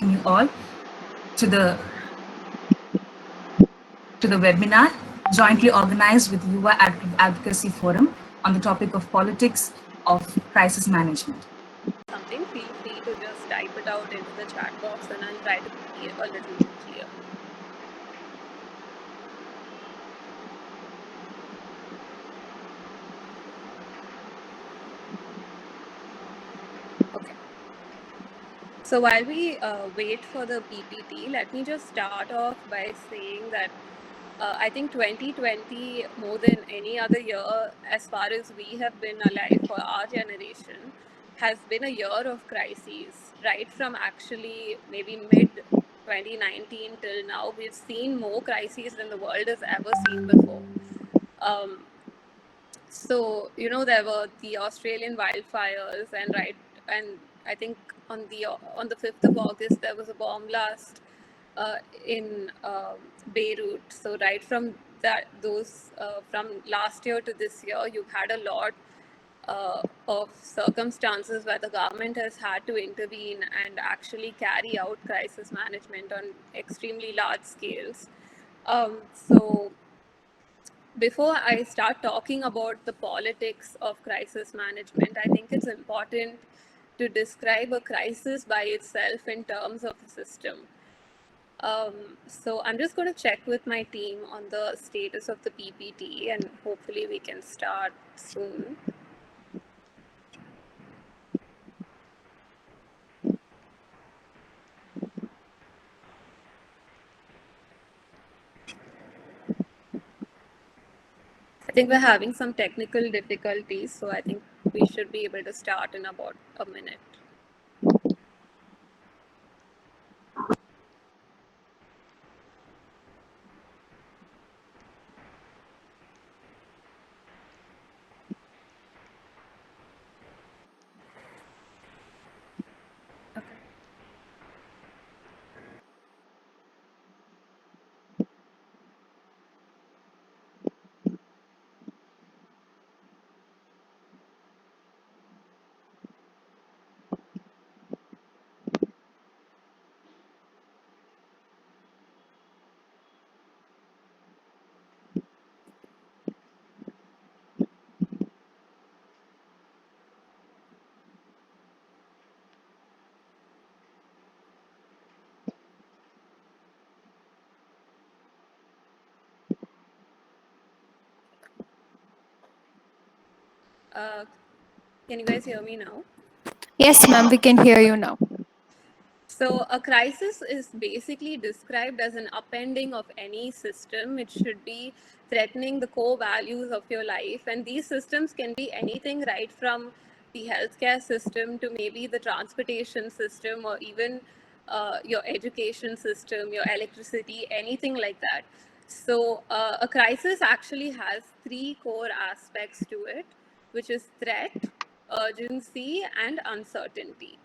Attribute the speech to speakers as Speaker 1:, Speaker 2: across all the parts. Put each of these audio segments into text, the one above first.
Speaker 1: welcome you all to the webinar jointly organized with Yuva Advocacy Forum on the topic of politics of crisis management.
Speaker 2: Something, feel free to just type it out into the chat box and I'll try to be a little more clear. Okay. So while we wait for the PPT, let me just start off by saying that I think 2020, more than any other year, as far as we have been alive for our generation, has been a year of crises. Right from actually maybe mid 2019 till now, we've seen more crises than the world has ever seen before. Um, so there were the Australian wildfires, and I think on the 5th of August there was a bomb blast in Beirut. So right from those from last year to this year, you've had a lot of circumstances where the government has had to intervene and actually carry out crisis management on extremely large scales. So before I start talking about the politics of crisis management, I think it's important to describe a crisis by itself in terms of a system. So I'm just going to check with my team on the status of the PPT, and hopefully we can start soon. I think we're having some technical difficulties, so I think we should be able to start in about a minute. Can you guys hear me now?
Speaker 3: Yes, ma'am, we can hear you now.
Speaker 2: So a crisis is basically described as an upending of any system. It should be threatening the core values of your life. And these systems can be anything right from the healthcare system to maybe the transportation system, or even your education system, your electricity, anything like that. So a crisis actually has three core aspects to it, which is threat, urgency, and uncertainty.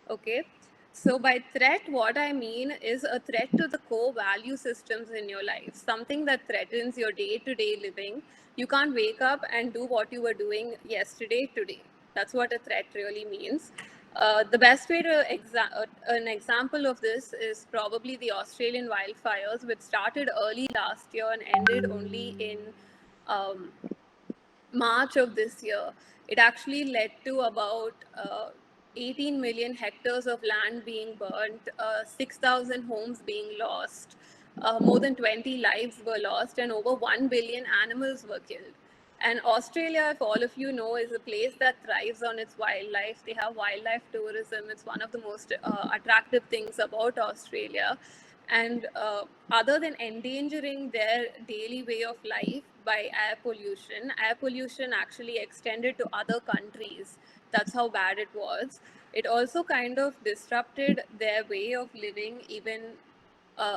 Speaker 2: Okay. So by threat, what I mean is a threat to the core value systems in your life, something that threatens your day-to-day living. You can't wake up and do what you were doing yesterday today. That's what a threat really means. The best way to an example of this is probably the Australian wildfires, which started early last year and ended only in um, March of this year. It actually led to about 18 million hectares of land being burnt, 6,000 homes being lost, more than 20 lives were lost, and over 1 billion animals were killed. And Australia, if all of you know, is a place that thrives on its wildlife. They have wildlife tourism. It's one of the most attractive things about Australia. And other than endangering their daily way of life by air pollution actually extended to other countries. That's how bad it was. It also kind of disrupted their way of living, even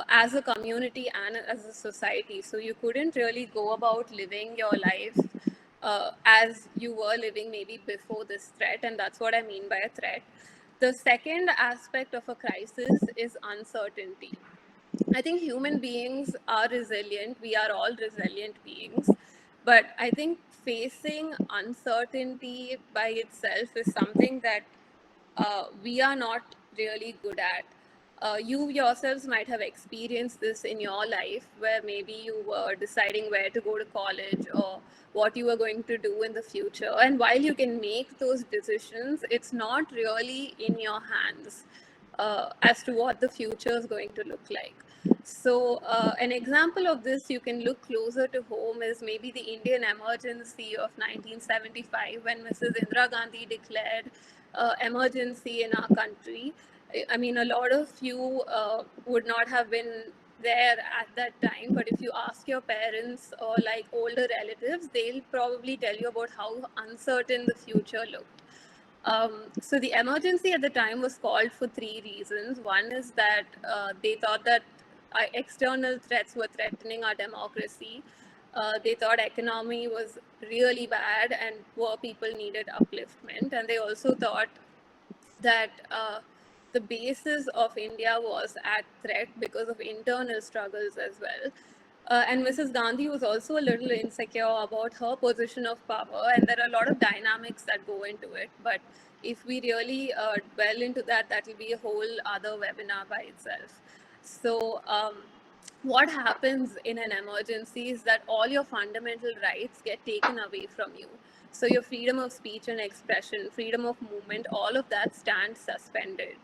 Speaker 2: as a community and as a society. So you couldn't really go about living your life as you were living maybe before this threat. And that's what I mean by a threat. The second aspect of a crisis is uncertainty. I think human beings are resilient. We are all resilient beings. But I think facing uncertainty by itself is something that we are not really good at. you yourselves might have experienced this in your life, where maybe you were deciding where to go to college or what you were going to do in the future. And while you can make those decisions, it's not really in your hands as to what the future is going to look like. So, an example of this you can look closer to home is maybe the Indian emergency of 1975, when Mrs. Indira Gandhi declared emergency in our country. I mean, a lot of you would not have been there at that time, but if you ask your parents or like older relatives, they'll probably tell you about how uncertain the future looked. So the emergency at the time was called for three reasons. One is that they thought that external threats were threatening our democracy. They thought economy was really bad and poor people needed upliftment. And they also thought that the basis of India was at threat because of internal struggles as well. And Mrs. Gandhi was also a little insecure about her position of power, and there are a lot of dynamics that go into it. But if we really dwell into that, that will be a whole other webinar by itself. So, what happens in an emergency is that all your fundamental rights get taken away from you. So, your freedom of speech and expression, freedom of movement, all of that stands suspended.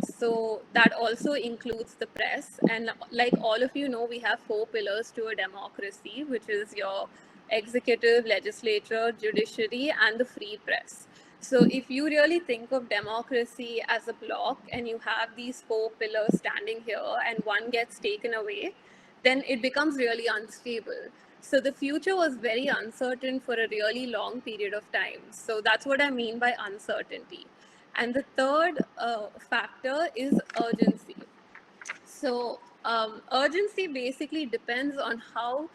Speaker 2: So that also includes the press. And like all of you know, we have four pillars to a democracy, which is your executive, legislature, judiciary, and the free press. So if you really think of democracy as a block and you have these four pillars standing here and one gets taken away, then it becomes really unstable. So the future was very uncertain for a really long period of time. So that's what I mean by uncertainty. And the third factor is urgency. So, urgency basically depends on how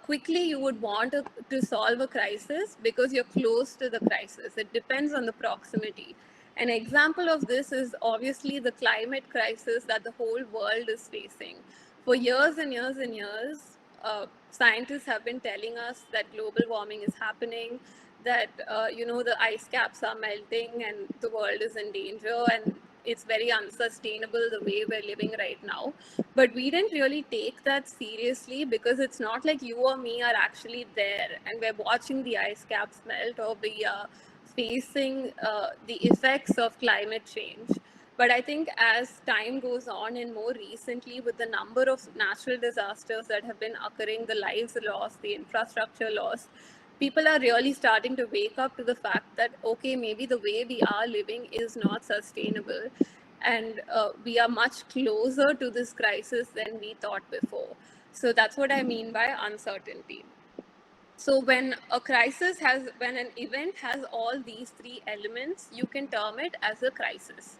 Speaker 2: quickly you would want to solve a crisis because you're close to the crisis. It depends on the proximity. An example of this is obviously the climate crisis that the whole world is facing. For years and years and years, scientists have been telling us that global warming is happening, that the ice caps are melting and the world is in danger, and it's very unsustainable the way we're living right now. But we didn't really take that seriously because it's not like you or me are actually there and we're watching the ice caps melt, or we are facing the effects of climate change. But I think as time goes on, and more recently with the number of natural disasters that have been occurring, the lives lost, the infrastructure lost, people are really starting to wake up to the fact that, okay, maybe the way we are living is not sustainable. And we are much closer to this crisis than we thought before. So that's what I mean by uncertainty. So when an event has all these three elements, you can term it as a crisis,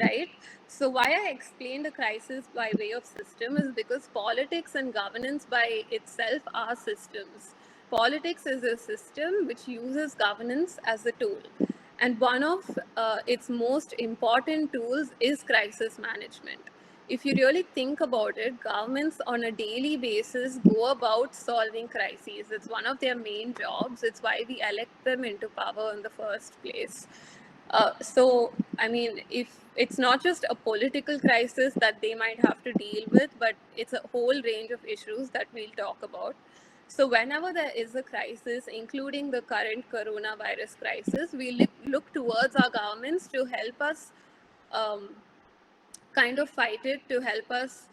Speaker 2: right? So why I explained a crisis by way of system is because politics and governance by itself are systems. Politics is a system which uses governance as a tool. And one of its most important tools is crisis management. If you really think about it, governments on a daily basis go about solving crises. It's one of their main jobs. It's why we elect them into power in the first place. So, I mean, if it's not just a political crisis that they might have to deal with, but it's a whole range of issues that we'll talk about. So, whenever there is a crisis, including the current coronavirus crisis, we look towards our governments to help us um, kind of fight it, to help us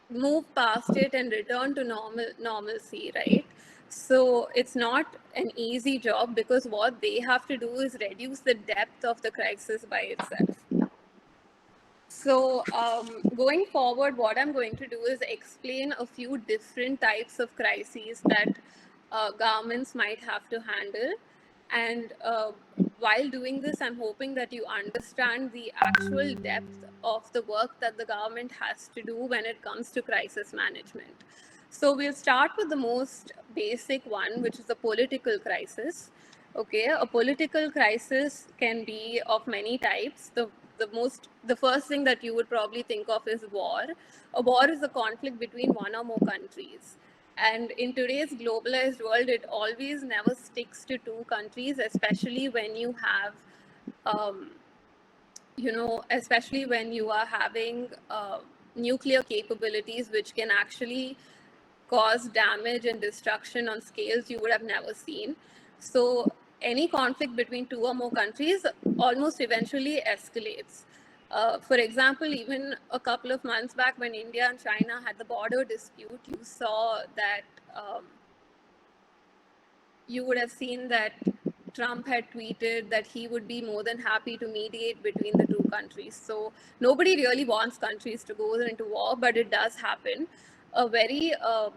Speaker 2: move past it and return to normalcy, right? So it's not an easy job because what they have to do is reduce the depth of the crisis by itself. So going forward, what I'm going to do is explain a few different types of crises that governments might have to handle. And while doing this, I'm hoping that you understand the actual depth of the work that the government has to do when it comes to crisis management. So we'll start with the most basic one, which is a political crisis. Okay, a political crisis can be of many types. The first thing that you would probably think of is war. A war is a conflict between one or more countries. And in today's globalized world, it always never sticks to two countries, especially when you have especially when you are having nuclear capabilities, which can actually cause damage and destruction on scales you would have never seen. So any conflict between two or more countries almost eventually escalates. For example, even a couple of months back when India and China had the border dispute, you saw that you would have seen that Trump had tweeted that he would be more than happy to mediate between the two countries. So nobody really wants countries to go into war, but it does happen. A very uh,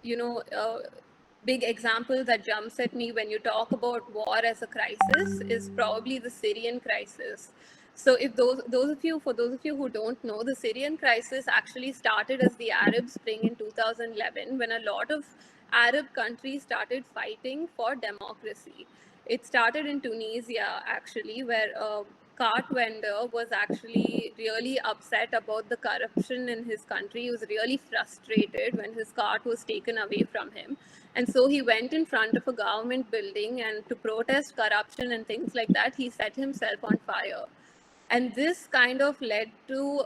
Speaker 2: you know, uh, big example that jumps at me when you talk about war as a crisis is probably the Syrian crisis. So, if for those of you who don't know, the Syrian crisis actually started as the Arab Spring in 2011, when a lot of Arab countries started fighting for democracy. It started in Tunisia, actually, where a cart vendor was actually really upset about the corruption in his country. He was really frustrated when his cart was taken away from him. And so he went in front of a government building, and to protest corruption and things like that, he set himself on fire. And this kind of led to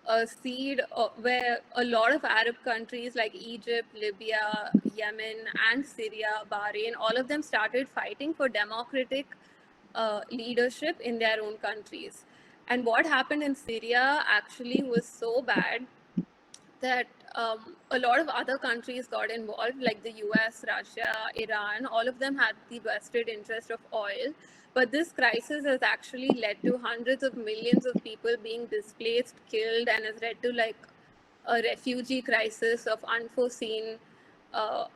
Speaker 2: a seed where a lot of Arab countries like Egypt, Libya, Yemen, and Syria, Bahrain, all of them started fighting for democratic leadership in their own countries. And what happened in Syria actually was so bad that a lot of other countries got involved, like the US, Russia, Iran. All of them had the vested interest of oil. But this crisis has actually led to hundreds of millions of people being displaced, killed, and has led to like a refugee crisis of unforeseen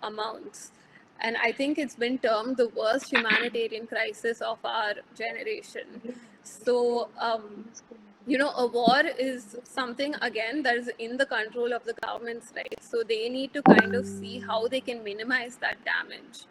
Speaker 2: amounts. And I think it's been termed the worst humanitarian crisis of our generation. So, a war is something, again, that is in the control of the governments, right? So they need to kind of see how they can minimize that damage.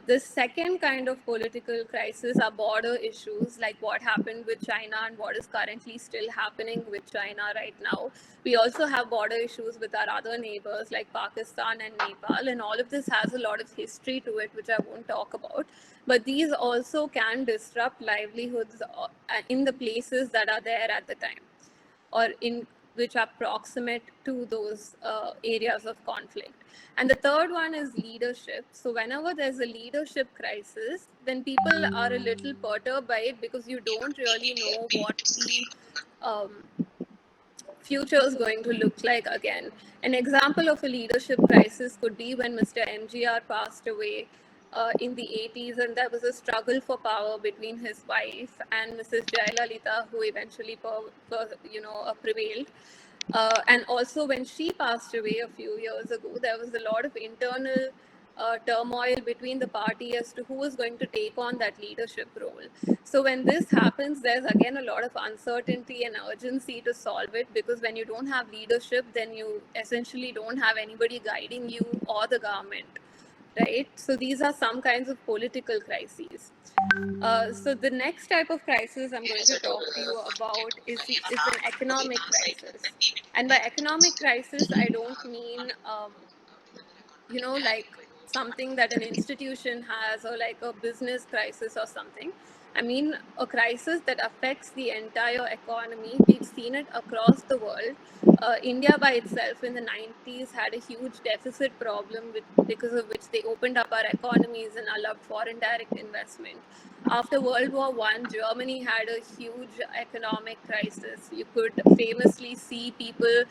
Speaker 2: The second kind of political crisis are border issues, like what happened with China and what is currently still happening with China right now. We also have border issues with our other neighbors like Pakistan and Nepal, and all of this has a lot of history to it, which I won't talk about. But these also can disrupt livelihoods in the places that are there at the time, or in which are proximate to those areas of conflict. And the third one is leadership. So whenever there's a leadership crisis, then people are a little perturbed by it because you don't really know what the um, future is going to look like again. An example of a leadership crisis could be when Mr. MGR passed away in the 80s, and there was a struggle for power between his wife and Mrs. Jayalalitha, who eventually prevailed. And also, when she passed away a few years ago, there was a lot of internal turmoil between the party as to who is going to take on that leadership role. So when this happens, there's again a lot of uncertainty and urgency to solve it, because when you don't have leadership, then you essentially don't have anybody guiding you or the government, right? So these are some kinds of political crises. So the next type of crisis I'm going to talk to you about is an economic crisis. And by economic crisis, I don't mean like something that an institution has, or like a business crisis or something. I mean, a crisis that affects the entire economy. We've seen it across the world. India by itself in the 90s had a huge deficit problem, because of which they opened up our economies and allowed foreign direct investment. After World War I, Germany had a huge economic crisis. You could famously see people,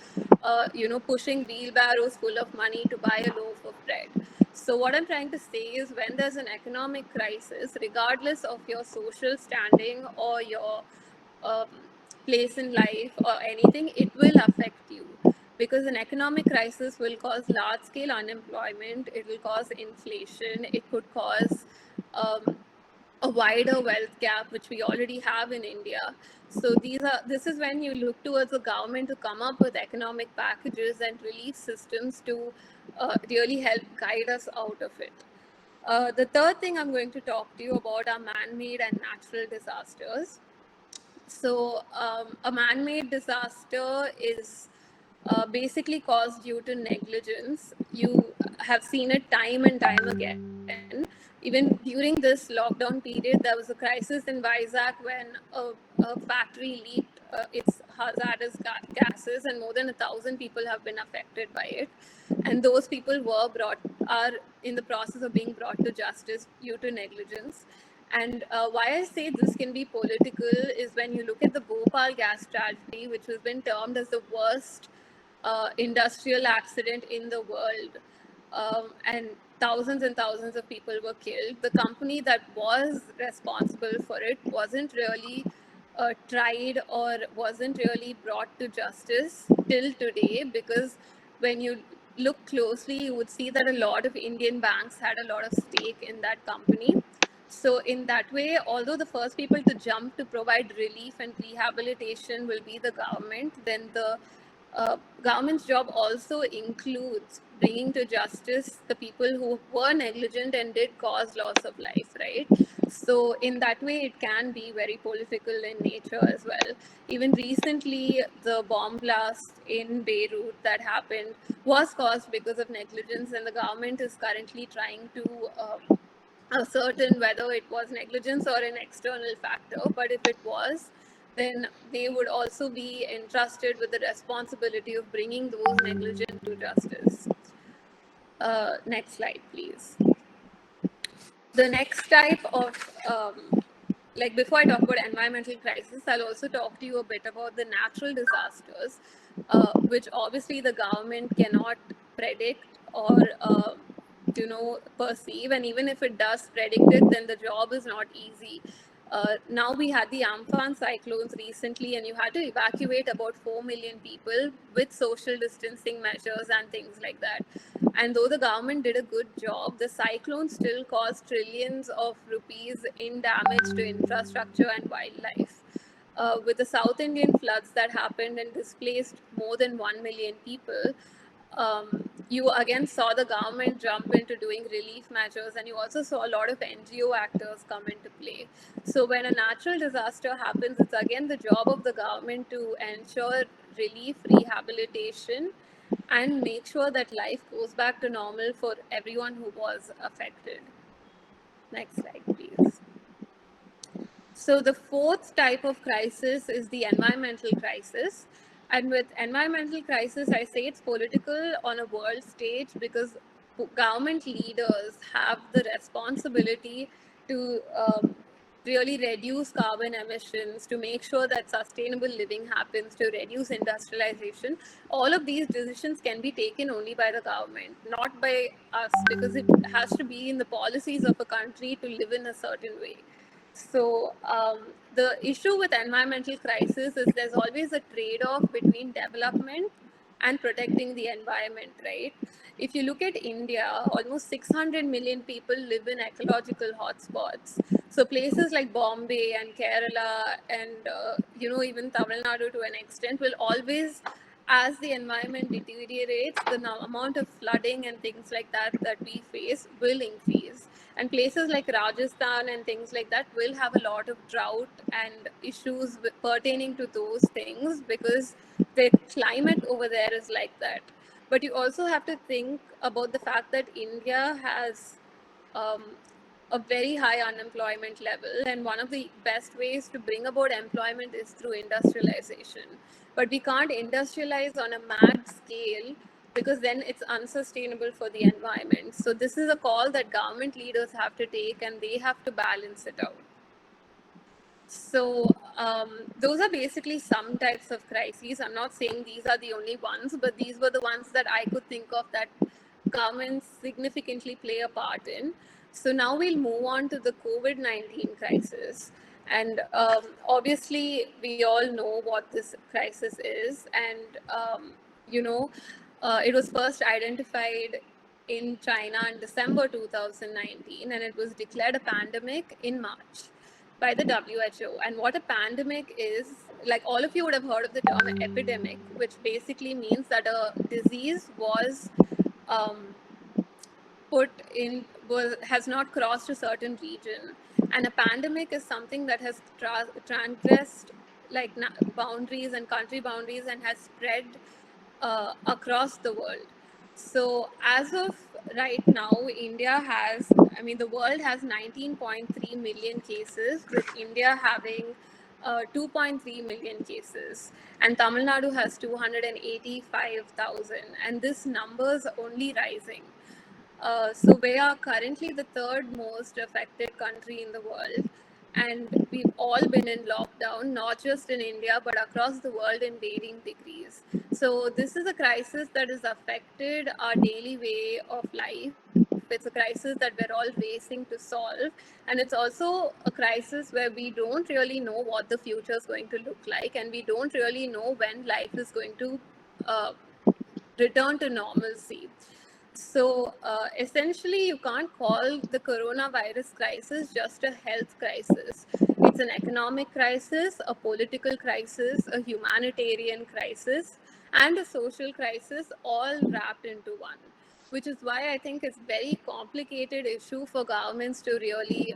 Speaker 2: pushing wheelbarrows full of money to buy a loaf of bread. So what I'm trying to say is, when there's an economic crisis, regardless of your social standing or your um, place in life or anything, it will affect you, because an economic crisis will cause large-scale unemployment. It will cause inflation. It could cause a wider wealth gap, which we already have in India. So this is when you look towards the government to come up with economic packages and relief systems to really help guide us out of it. The third thing I'm going to talk to you about are man-made and natural disasters. So a man-made disaster is basically caused due to negligence. You have seen it time and time again, Even during this lockdown period, there was a crisis in Vizag when a factory leaked its hazardous gases, and more than 1,000 people have been affected by it. And those people are in the process of being brought to justice due to negligence. And why I say this can be political is when you look at the Bhopal gas tragedy, which has been termed as the worst industrial accident in the world, and thousands of people were killed. The company that was responsible for it wasn't really tried or wasn't really brought to justice till today, because when you look closely, you would see that a lot of Indian banks had a lot of stake in that company. So in that way, although the first people to jump to provide relief and rehabilitation will be the government, then the government's job also includes bringing to justice the people who were negligent and did cause loss of life, right? So in that way, it can be very political in nature as well. Even recently, the bomb blast in Beirut that happened was caused because of negligence, and the government is currently trying to ascertain whether it was negligence or an external factor. But if it was, then they would also be entrusted with the responsibility of bringing those negligent to justice. Next slide, please. The next type of, like before I talk about environmental crisis, I'll also talk to you a bit about the natural disasters, which obviously the government cannot predict or perceive, and even if it does predict it, then the job is not easy. Now we had the Amphan cyclones recently, and you had to evacuate about 4 million people with social distancing measures and things like that. And though the government did a good job, the cyclone still caused trillions of rupees in damage to infrastructure and wildlife. With the South Indian floods that happened and displaced more than 1 million people, you again saw the government jump into doing relief measures, and you also saw a lot of NGO actors come into play. So when a natural disaster happens, it's again the job of the government to ensure relief, rehabilitation, and make sure that life goes back to normal for everyone who was affected. Next slide, please. So the fourth type of crisis is the environmental crisis. And with environmental crisis, I say it's political on a world stage because government leaders have the responsibility to really reduce carbon emissions, to make sure that sustainable living happens, to reduce industrialization. All of these decisions can be taken only by the government, not by us, because it has to be in the policies of a country to live in a certain way. So the issue with environmental crisis is there's always a trade-off between development and protecting the environment, right? If you look at India, almost 600 million people live in ecological hotspots. So places like Bombay and Kerala and even Tamil Nadu to an extent will always, as the environment deteriorates, the amount of flooding and things like that we face will increase. And places like Rajasthan and things like that will have a lot of drought and issues pertaining to those things because the climate over there is like that. But you also have to think about the fact that India has a very high unemployment level, and one of the best ways to bring about employment is through industrialization. But we can't industrialize on a mad scale because then it's unsustainable for the environment. So this is a call that government leaders have to take, and they have to balance it out. So those are basically some types of crises. I'm not saying these are the only ones, but these were the ones that I could think of that governments significantly play a part in. So now we'll move on to the COVID-19 crisis. And obviously, we all know what this crisis is. And, it was first identified in China in December 2019, and it was declared a pandemic in March by the WHO. And what a pandemic is, like all of you would have heard of the term epidemic, which basically means that a disease was has not crossed a certain region, and a pandemic is something that has transgressed like boundaries and country boundaries and has spread across the world. So as of right now, India has, the world has 19.3 million cases, with India having 2.3 million cases, and Tamil Nadu has 285,000, and this number is only rising. So we are currently the third most affected country in the world, and we've all been in lockdown, not just in India but across the world in varying degrees. So this is a crisis that has affected our daily way of life. It's a crisis that we're all racing to solve, and it's also a crisis where we don't really know what the future is going to look like, and we don't really know when life is going to uh, return to normalcy. So essentially, you can't call the coronavirus crisis just a health crisis. It's an economic crisis, a political crisis, a humanitarian crisis, and a social crisis, all wrapped into one. Which is why I think it's very complicated issue for governments to really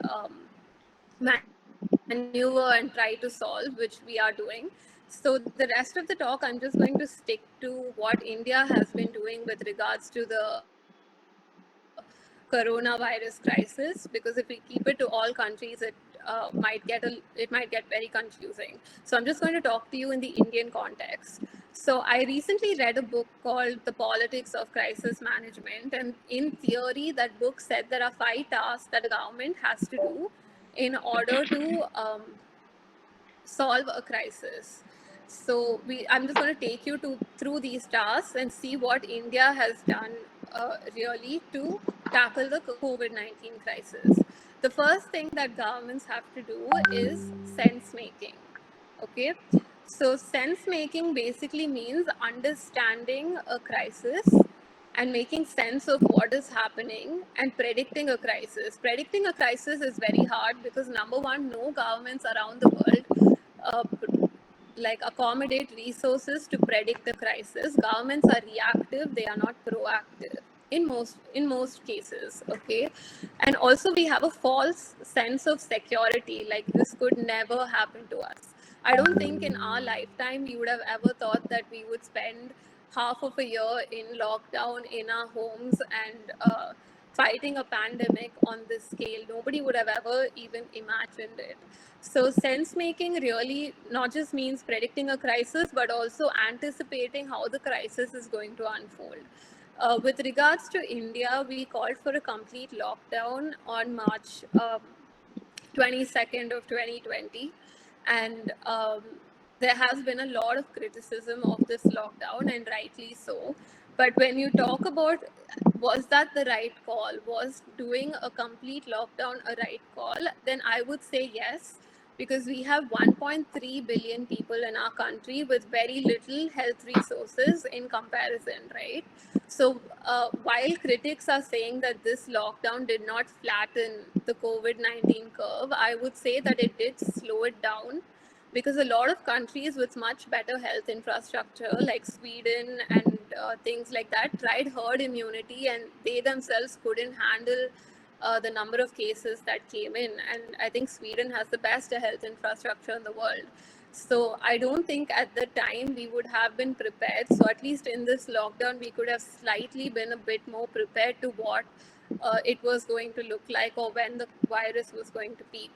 Speaker 2: maneuver and try to solve, which we are doing. So the rest of the talk, I'm just going to stick to what India has been doing with regards to the coronavirus crisis, because if we keep it to all countries, it might get very confusing. So I'm just going to talk to you in the Indian context. So I recently read a book called The Politics of Crisis Management, and in theory, that book said there are 5 tasks that a government has to do in order to solve a crisis. So I'm just going to take you through these tasks and see what India has done really to tackle the COVID-19 crisis. The first thing that governments have to do is sense making. Okay, so sense making basically means understanding a crisis and making sense of what is happening and predicting a crisis. Predicting a crisis is very hard because, number one, no governments around the world accommodate resources to predict a crisis. Governments are reactive; they are not proactive in most cases. Okay, and also we have a false sense of security, like this could never happen to us. I don't think in our lifetime we would have ever thought that we would spend half of a year in lockdown in our homes and fighting a pandemic on this scale. Nobody would have ever even imagined it. So sense making really not just means predicting a crisis, but also anticipating how the crisis is going to unfold. With regards to India, we called for a complete lockdown on March 22nd of 2020, and there has been a lot of criticism of this lockdown, and rightly so. But when you talk about was that the right call, was doing a complete lockdown a right call, then I would say yes, because we have 1.3 billion people in our country with very little health resources in comparison, right? So while critics are saying that this lockdown did not flatten the COVID-19 curve, I would say that it did slow it down, because a lot of countries with much better health infrastructure, like Sweden and things like that, tried herd immunity, and they themselves couldn't handle the number of cases that came in. And I think Sweden has the best health infrastructure in the world. So I don't think at the time we would have been prepared. So at least in this lockdown, we could have slightly been a bit more prepared to what it was going to look like, or when the virus was going to peak.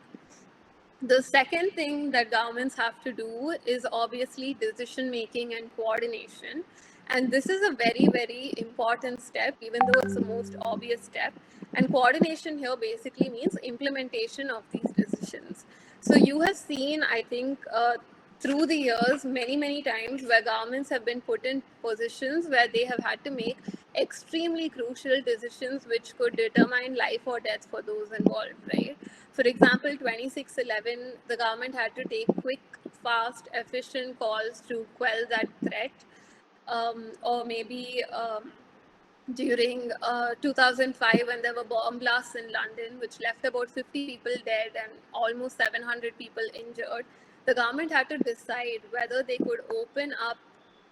Speaker 2: The second thing that governments have to do is obviously decision making and coordination. And this is a very, very important step, even though it's the most obvious step. And coordination here basically means implementation of these decisions. So you have seen, I think, through the years, many, many times where governments have been put in positions where they have had to make extremely crucial decisions which could determine life or death for those involved, right? For example, 2611, the government had to take quick, fast, efficient calls to quell that threat. Or maybe during 2005, when there were bomb blasts in London, which left about 50 people dead and almost 700 people injured, the government had to decide whether they could open up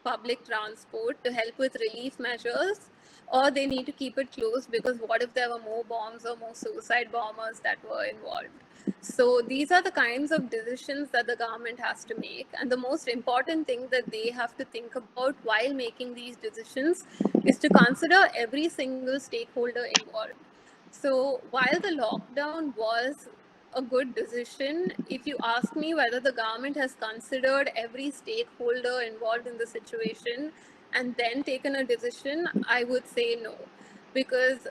Speaker 2: public transport to help with relief measures, or they need to keep it closed, because what if there were more bombs or more suicide bombers that were involved? So these are the kinds of decisions that the government has to make. And the most important thing that they have to think about while making these decisions is to consider every single stakeholder involved. So while the lockdown was a good decision, if you ask me whether the government has considered every stakeholder involved in the situation and then taken a decision, I would say no. Because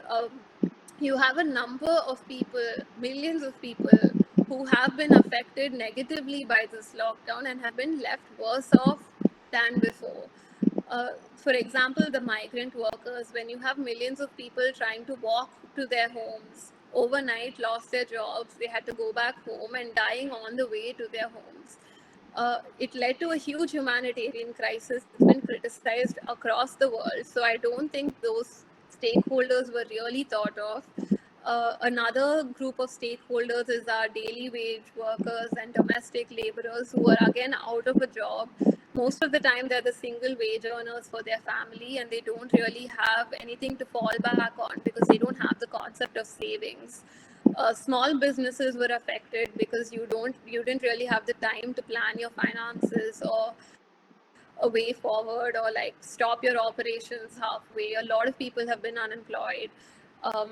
Speaker 2: you have a number of people, millions of people, who have been affected negatively by this lockdown and have been left worse off than before. For example, the migrant workers, when you have millions of people trying to walk to their homes, overnight lost their jobs, they had to go back home and dying on the way to their homes. It led to a huge humanitarian crisis. It's been criticized across the world. So I don't think those stakeholders were really thought of. Another group of stakeholders is our daily wage workers and domestic laborers who are again out of a job. Most of the time, they're the single wage earners for their family, and they don't really have anything to fall back on because they don't have the concept of savings. Small businesses were affected because you didn't really have the time to plan your finances or a way forward, or like stop your operations halfway. A lot of people have been unemployed. Um,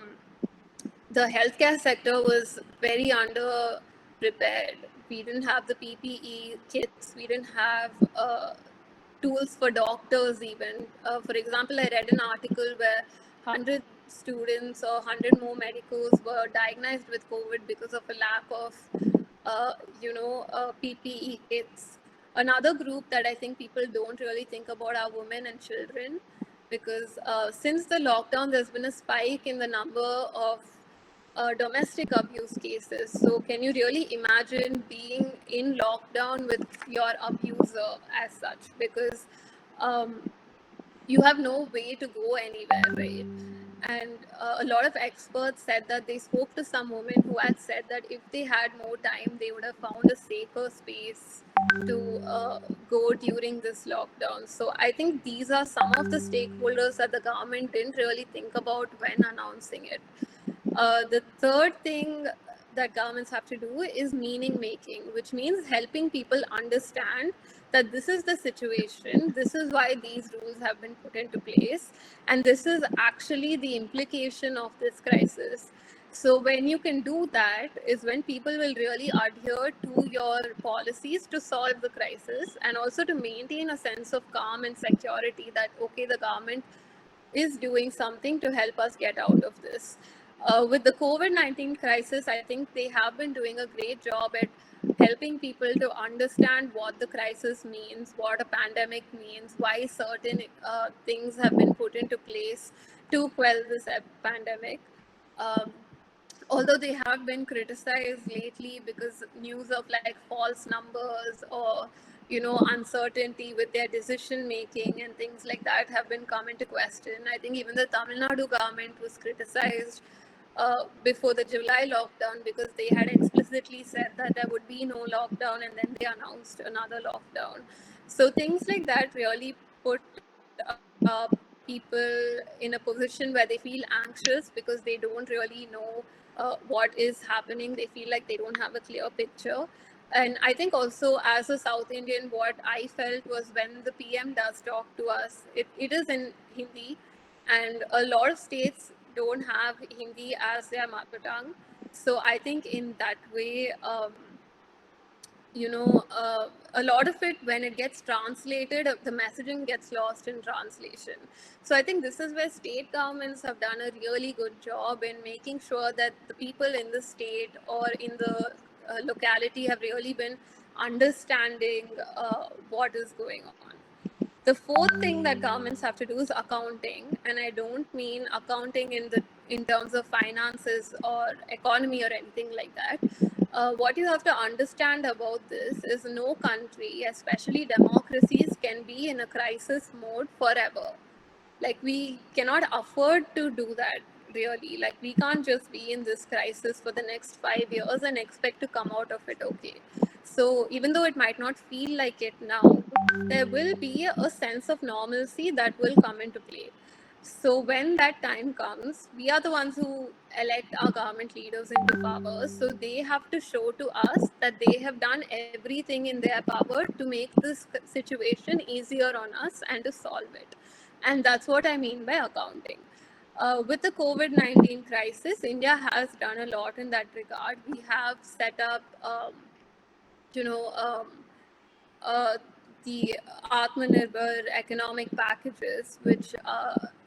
Speaker 2: the healthcare sector was very under prepared. We didn't have the PPE kits. We didn't have tools for doctors even. For example, I read an article where 100 students or 100 more medicals were diagnosed with COVID because of a lack of, PPE kits. Another group that I think people don't really think about are women and children, because since the lockdown, there's been a spike in the number of domestic abuse cases. So, can you really imagine being in lockdown with your abuser as such? Because you have no way to go anywhere, right? And a lot of experts said that they spoke to some women who had said that if they had more time, they would have found a safer space to go during this lockdown. So I think these are some of the stakeholders that the government didn't really think about when announcing it. The third thing that governments have to do is meaning making, which means helping people understand that this is the situation, this is why these rules have been put into place, and this is actually the implication of this crisis. So when you can do that is when people will really adhere to your policies to solve the crisis, and also to maintain a sense of calm and security that, okay, the government is doing something to help us get out of this. With the COVID-19 crisis, I think they have been doing a great job at helping people to understand what the crisis means, what a pandemic means, why certain things have been put into place to quell this pandemic. Um, Although they have been criticized lately because news of like false numbers or uncertainty with their decision making and things like that have been come into question. I think even the Tamil Nadu government was criticized before the July lockdown because they had explicitly said that there would be no lockdown, and then they announced another lockdown. So things like that really put uh, people in a position where they feel anxious because they don't really know what is happening. They feel like they don't have a clear picture. And I think also as a South Indian, what I felt was when the PM does talk to us, it is in Hindi, and a lot of states don't have Hindi as their mother tongue. So I think in that way, a lot of it, when it gets translated, the messaging gets lost in translation. So I think this is where state governments have done a really good job in making sure that the people in the state or in the locality have really been understanding what is going on. The fourth thing that governments have to do is accounting, and I don't mean accounting in terms of finances or economy or anything like that. What you have to understand about this is no country, especially democracies, can be in a crisis mode forever. Like, we cannot afford to do that, really. Like, we can't just be in this crisis for the next 5 years and expect to come out of it okay. So even though it might not feel like it now, there will be a sense of normalcy that will come into play. So when that time comes, we are the ones who elect our government leaders into power. So they have to show to us that they have done everything in their power to make this situation easier on us and to solve it. And that's what I mean by accounting. With the COVID-19 crisis, India has done a lot in that regard. We have set up, you know, uh, the Atmanirbhar economic packages, which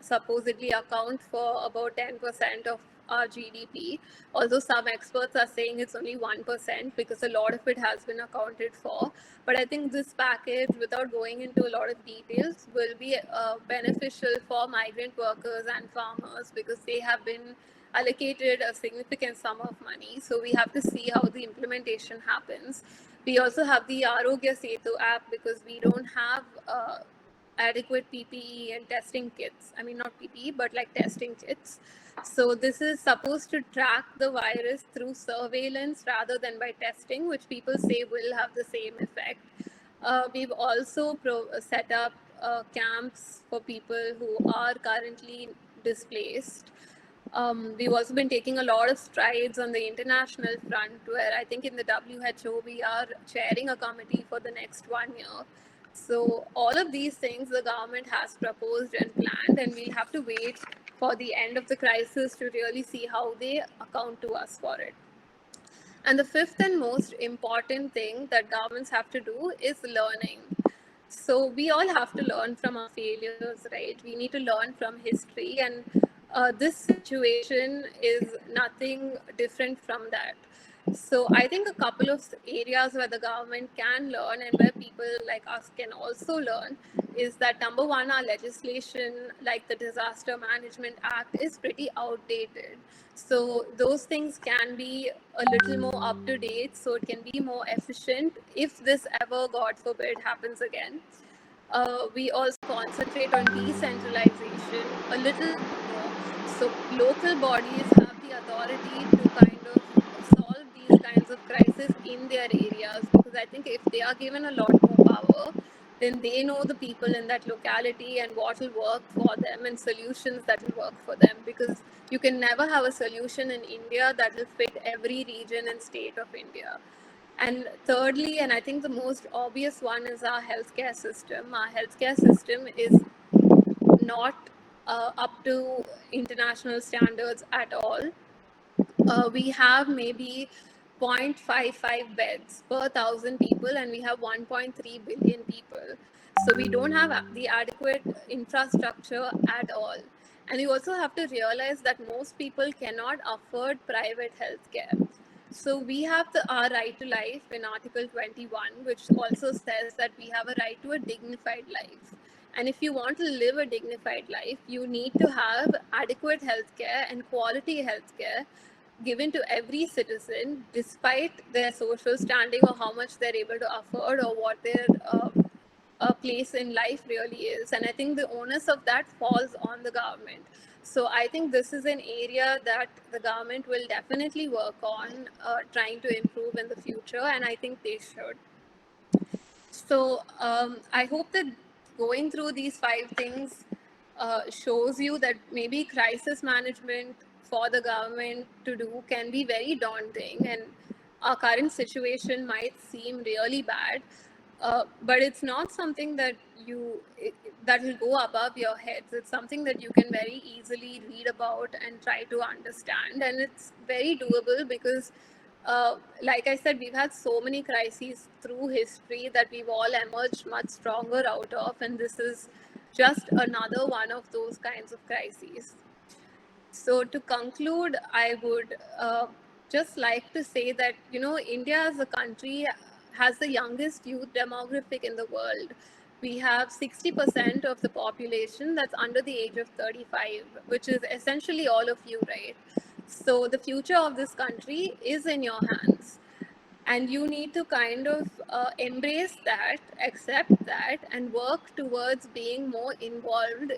Speaker 2: supposedly account for about 10% of our GDP. Although some experts are saying it's only 1% because a lot of it has been accounted for. But I think this package, without going into a lot of details, will be beneficial for migrant workers and farmers because they have been allocated a significant sum of money. So we have to see how the implementation happens. We also have the Arogya Setu app because we don't have adequate PPE and testing kits. I mean, not PPE, but like testing kits. So this is supposed to track the virus through surveillance rather than by testing, which people say will have the same effect. We've also set up camps for people who are currently displaced. We've also been taking a lot of strides on the international front, where I think in the WHO we are chairing a committee for the next 1 year. So all of these things the government has proposed and planned, and we'll have to wait for the end of the crisis to really see how they account to us for it. And the fifth and most important thing that governments have to do is learning. So we all have to learn from our failures, right? We need to learn from history, and this situation is nothing different from that. So I think a couple of areas where the government can learn and where people like us can also learn is that number one, our legislation like the Disaster Management Act is pretty outdated. So those things can be a little more up to date, so it can be more efficient if this ever, God forbid, happens again. We also concentrate on decentralization a little more. So local bodies have the authority to kind of solve these kinds of crises in their areas, because I think if they are given a lot more power, then they know the people in that locality and what will work for them and solutions that will work for them, because you can never have a solution in India that will fit every region and state of India. And thirdly, and I think the most obvious one, is our healthcare system. Our healthcare system is not up to international standards at all. We have maybe 0.55 beds per 1,000 people, and we have 1.3 billion people. So we don't have the adequate infrastructure at all. And you also have to realize that most people cannot afford private healthcare. So we have our right to life in Article 21, which also says that we have a right to a dignified life. And if you want to live a dignified life, you need to have adequate healthcare and quality healthcare given to every citizen, despite their social standing or how much they're able to afford or what their place in life really is. And I think the onus of that falls on the government. So I think this is an area that the government will definitely work on trying to improve in the future, and I think they should. So I hope that going through these 5 things shows you that maybe crisis management for the government to do can be very daunting, and our current situation might seem really bad, but it's not something that that will go above your heads. It's something that you can very easily read about and try to understand, and it's very doable because like I said, we've had so many crises through history that we've all emerged much stronger out of, and this is just another one of those kinds of crises. So to conclude, I would just like to say that, India as a country has the youngest youth demographic in the world. We have 60% of the population that's under the age of 35, which is essentially all of you, right? So the future of this country is in your hands, and you need to kind of embrace that, accept that, and work towards being more involved,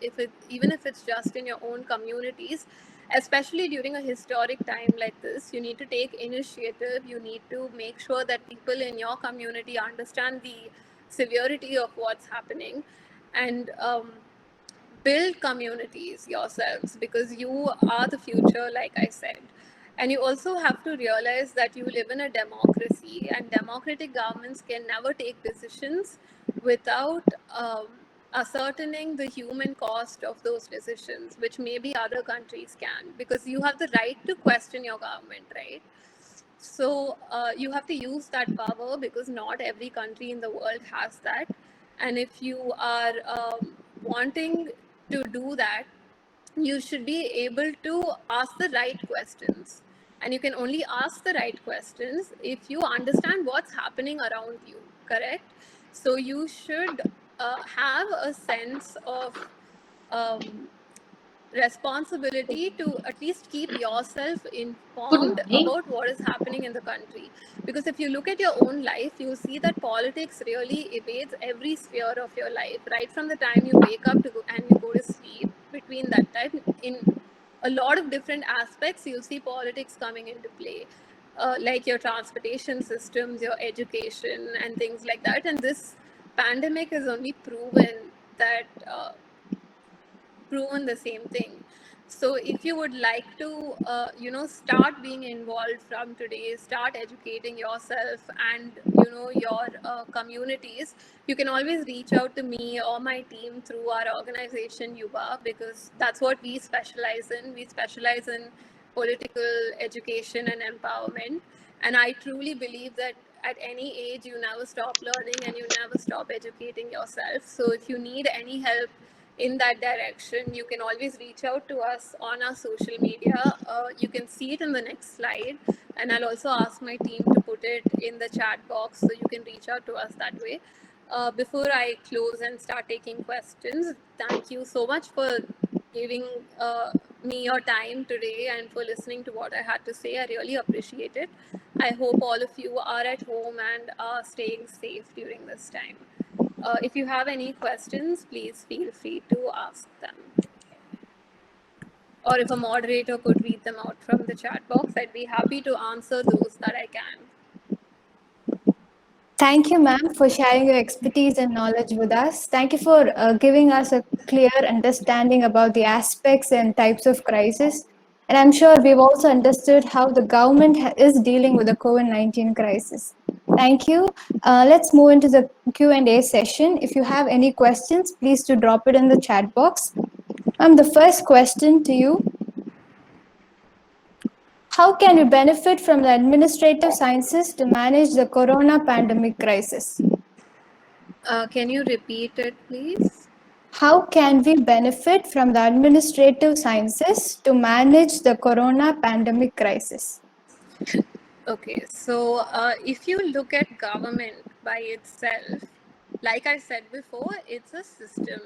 Speaker 2: even if it's just in your own communities. Especially during a historic time like this, you need to take initiative. You need to make sure that people in your community understand the severity of what's happening, and build communities yourselves because you are the future, like I said. And you also have to realize that you live in a democracy, and democratic governments can never take decisions without ascertaining the human cost of those decisions, which maybe other countries can, because you have the right to question your government, right? So you have to use that power because not every country in the world has that. And if you are wanting to do that, you should be able to ask the right questions. And you can only ask the right questions if you understand what's happening around you, correct? So you should have a sense of um, responsibility to at least keep yourself informed about what is happening in the country, because if you look at your own life, you see that politics really evades every sphere of your life, right from the time you wake up to go and you go to sleep. Between that time, in a lot of different aspects, you'll see politics coming into play, like your transportation systems, your education, and things like that. And this pandemic has only proven the same thing. So if you would like to start being involved from today, start educating yourself and your communities, you can always reach out to me or my team through our organization Yuva, because that's what we specialize in. We specialize in political education and empowerment. And I truly believe that at any age you never stop learning and you never stop educating yourself. So if you need any help in that direction, you can always reach out to us on our social media. You can see it in the next slide, and I'll also ask my team to put it in the chat box so you can reach out to us that way. Before I close and start taking questions, thank you so much for giving me your time today and for listening to what I had to say. I really appreciate it. I hope all of you are at home and are staying safe during this time. If you have any questions, please feel free to ask them. Or if a moderator could read them out from the chat box, I'd be happy to answer those that I can.
Speaker 3: Thank you, ma'am, for sharing your expertise and knowledge with us. Thank you for giving us a clear understanding about the aspects and types of crisis. And I'm sure we've also understood how the government is dealing with the COVID-19 crisis. Thank you. Let's move into the Q&A session. If you have any questions, please do drop it in the chat box. Ma'am, the first question to you: how can we benefit from the administrative sciences to manage the corona pandemic crisis?
Speaker 2: Can you repeat it, please?
Speaker 3: How can we benefit from the administrative sciences to manage the corona pandemic crisis?
Speaker 2: Okay, so if you look at government by itself, like I said before, it's a system.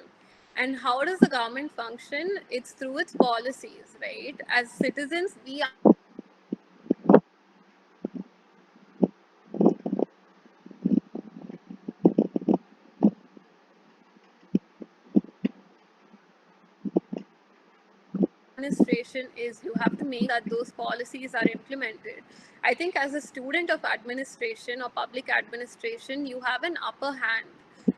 Speaker 2: And how does the government function? It's through its policies, right? As citizens, we administration is you have to make that those policies are implemented. I think as a student of administration or public administration, you have an upper hand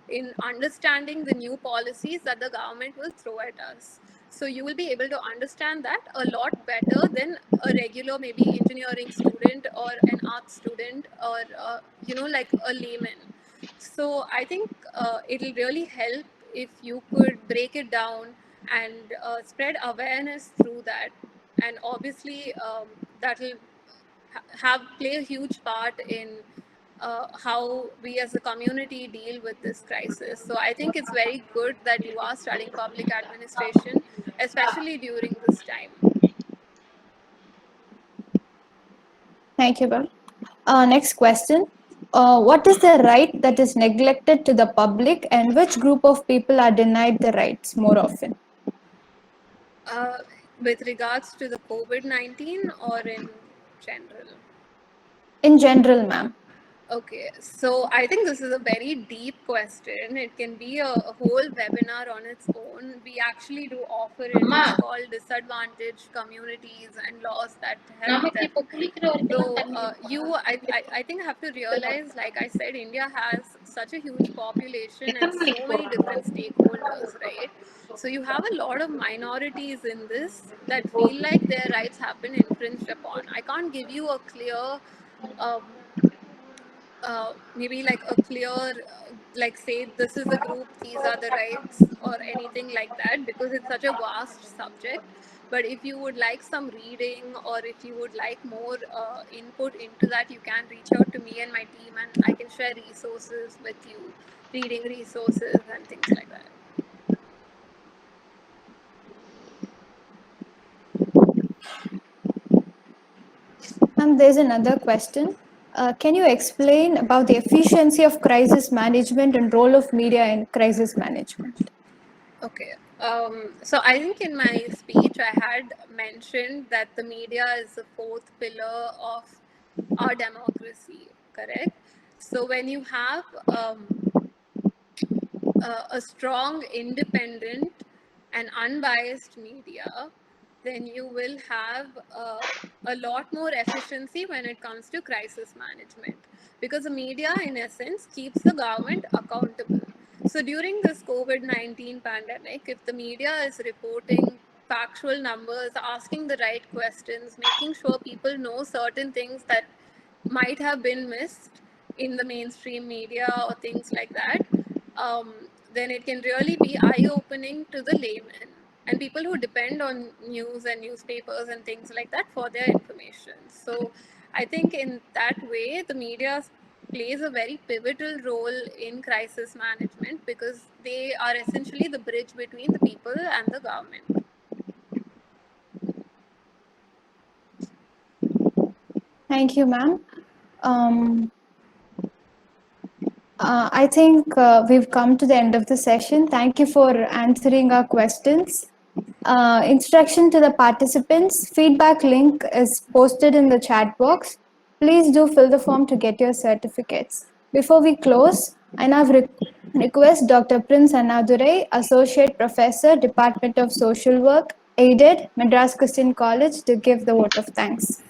Speaker 2: in understanding the new policies that the government will throw at us. So you will be able to understand that a lot better than a regular maybe engineering student or an art student or like a layman. So I think it'll really help if you could break it down and spread awareness through that. And obviously that'll have play a huge part in how we as a community deal with this crisis. So I think it's very good that you are studying public administration, especially during this time.
Speaker 3: Thank you, ma'am. Next question. What is the right that is neglected to the public, and which group of people are denied the rights more often?
Speaker 2: With regards to the COVID-19 or in general?
Speaker 3: In general, ma'am.
Speaker 2: Okay, so I think this is a very deep question. It can be a whole webinar on its own. We actually do offer it. It's called Disadvantaged Communities and Laws That Help Them. So I think have to realize, like I said, India has such a huge population and so many different stakeholders, right? So you have a lot of minorities in this that feel like their rights have been infringed upon. I can't give you a clear um, maybe like a clear like say this is a group, these are the rights, or anything like that, because it's such a vast subject. But if you would like some reading, or if you would like more input into that, you can reach out to me and my team, and I can share resources with you, reading resources and things like that.
Speaker 3: And there's another question. Can you explain about the efficiency of crisis management and role of media in crisis management?
Speaker 2: Okay. So I think in my speech I had mentioned that the media is the fourth pillar of our democracy, correct? So when you have a strong, independent, and unbiased media, then you will have a lot more efficiency when it comes to crisis management, because the media, in essence, keeps the government accountable. So during this COVID-19 pandemic, if the media is reporting factual numbers, asking the right questions, making sure people know certain things that might have been missed in the mainstream media or things like that, um, then it can really be eye-opening to the layman and people who depend on news and newspapers and things like that for their information. So I think in that way, the media plays a very pivotal role in crisis management, because they are essentially the bridge between the people and the government.
Speaker 3: Thank you, ma'am. I think we've come to the end of the session. Thank you for answering our questions. Instruction to the participants, feedback link is posted in the chat box. Please do fill the form to get your certificates. Before we close, I now request Dr. Prince Annadurai, Associate Professor, Department of Social Work, AIDED, Madras Christian College, to give the vote of thanks.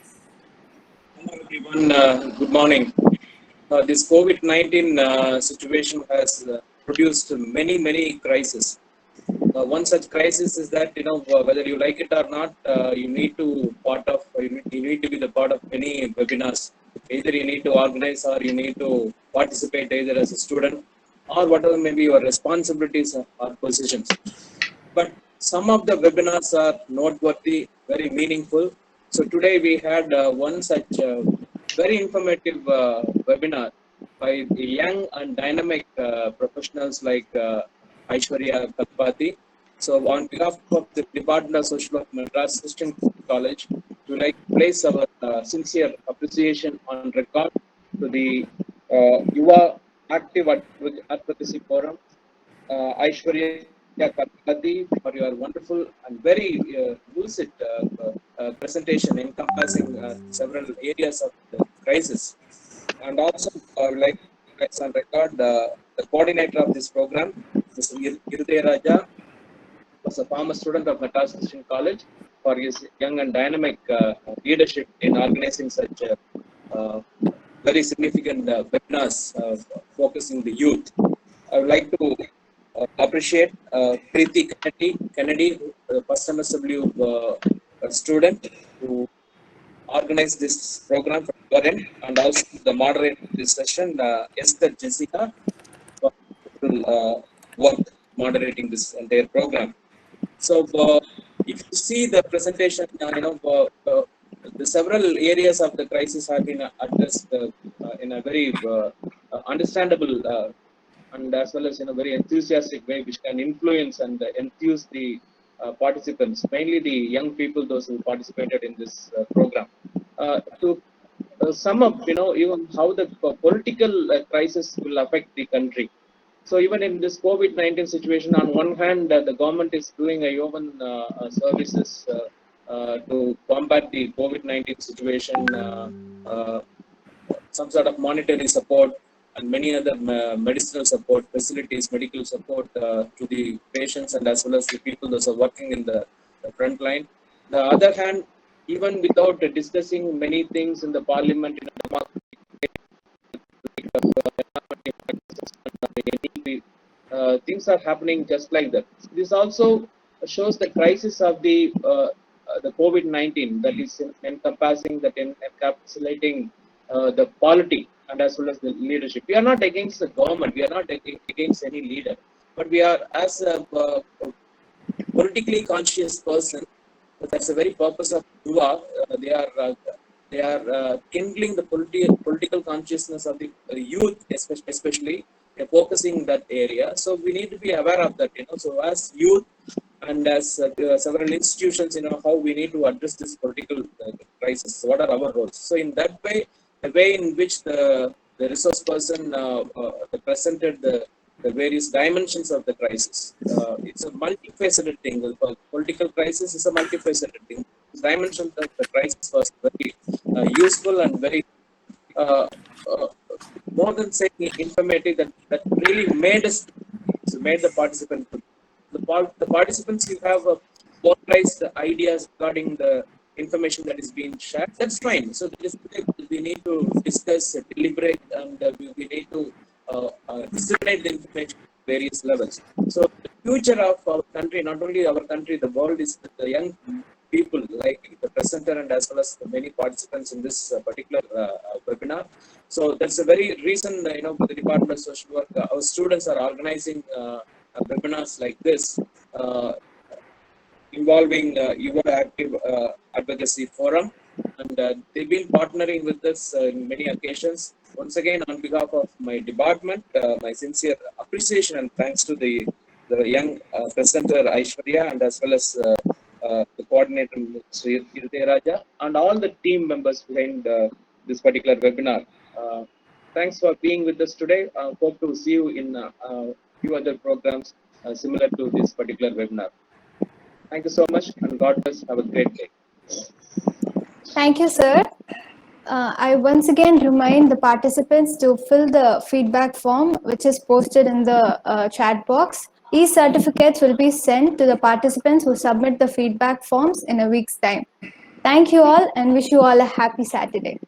Speaker 4: Hello everyone, good morning. This COVID-19 situation has produced many crises. One such crisis is that, whether you like it or not, you need to be the part of many webinars. Either you need to organize, or you need to participate either as a student, or whatever may be your responsibilities or positions. But some of the webinars are noteworthy, very meaningful. So today we had one such very informative webinar by the young and dynamic professionals like Aishwarya Kalpati. So on behalf of the Department of Social Work, Madras Christian College, we would like to place our sincere appreciation on record to the Yuva Active Advocacy Forum, Aishwarya Kalpati, for your wonderful and very lucid presentation encompassing several areas of the crisis. And also, I would like to place on record the coordinator of this program, Mr. Irudaya Raja, was a former student of Madras Christian College, for his young and dynamic leadership in organizing such very significant webinars focusing the youth. I would like to appreciate Preeti Kennedy, the first MSW student who organized this program from your end, and also the moderator of this session, Esther Jessica, for work moderating this entire program. So, if you see the presentation, the several areas of the crisis have been addressed in a very understandable and as well as in a very enthusiastic way, which can influence and enthuse the participants, mainly the young people, those who participated in this program. To sum up, even how the political crisis will affect the country. So even in this COVID-19 situation, on one hand, the government is doing a yeoman services to combat the COVID-19 situation, some sort of monetary support and many other medicinal support facilities, medical support to the patients and as well as the people that are working in the front line. The other hand, even without discussing many things in the parliament, in things are happening just like that. This also shows the crisis of the COVID-19, that is encompassing, that encapsulating the polity and as well as the leadership. We are not against the government. We are not against any leader, but we are, as a politically conscious person, that's the very purpose of Yuva. They are kindling the political consciousness of the youth, especially. They're focusing that area. So we need to be aware of that. So as youth and as several institutions, how we need to address this political crisis. So what are our roles? So in that way, the way in which the resource person presented the various dimensions of the crisis. It's a multifaceted thing. The political crisis is a multifaceted thing. The dimension of the crisis was very useful and very more than saying informative, that really made the participants. The participants, you have polarized ideas regarding the information that is being shared. That's fine. So we need to discuss, deliberate, and we need to disseminate the information at various levels. So the future of our country, not only our country, the world, is the young people like the presenter and as well as the many participants in this particular webinar. So that's the very reason, the Department of Social Work, our students are organizing webinars like this, involving Yuva Active Advocacy Forum, and they've been partnering with us in many occasions. Once again, on behalf of my department, my sincere appreciation and thanks to the young presenter Aishwarya, and as well as the coordinator Sri Raja, and all the team members behind this particular webinar. Thanks for being with us today. Hope to see you in a few other programs similar to this particular webinar. Thank you so much, and God bless. Have a great day.
Speaker 3: Thank you, sir. I once again remind the participants to fill the feedback form, which is posted in the chat box. E-certificates will be sent to the participants who submit the feedback forms in a week's time. Thank you all, and wish you all a happy Saturday.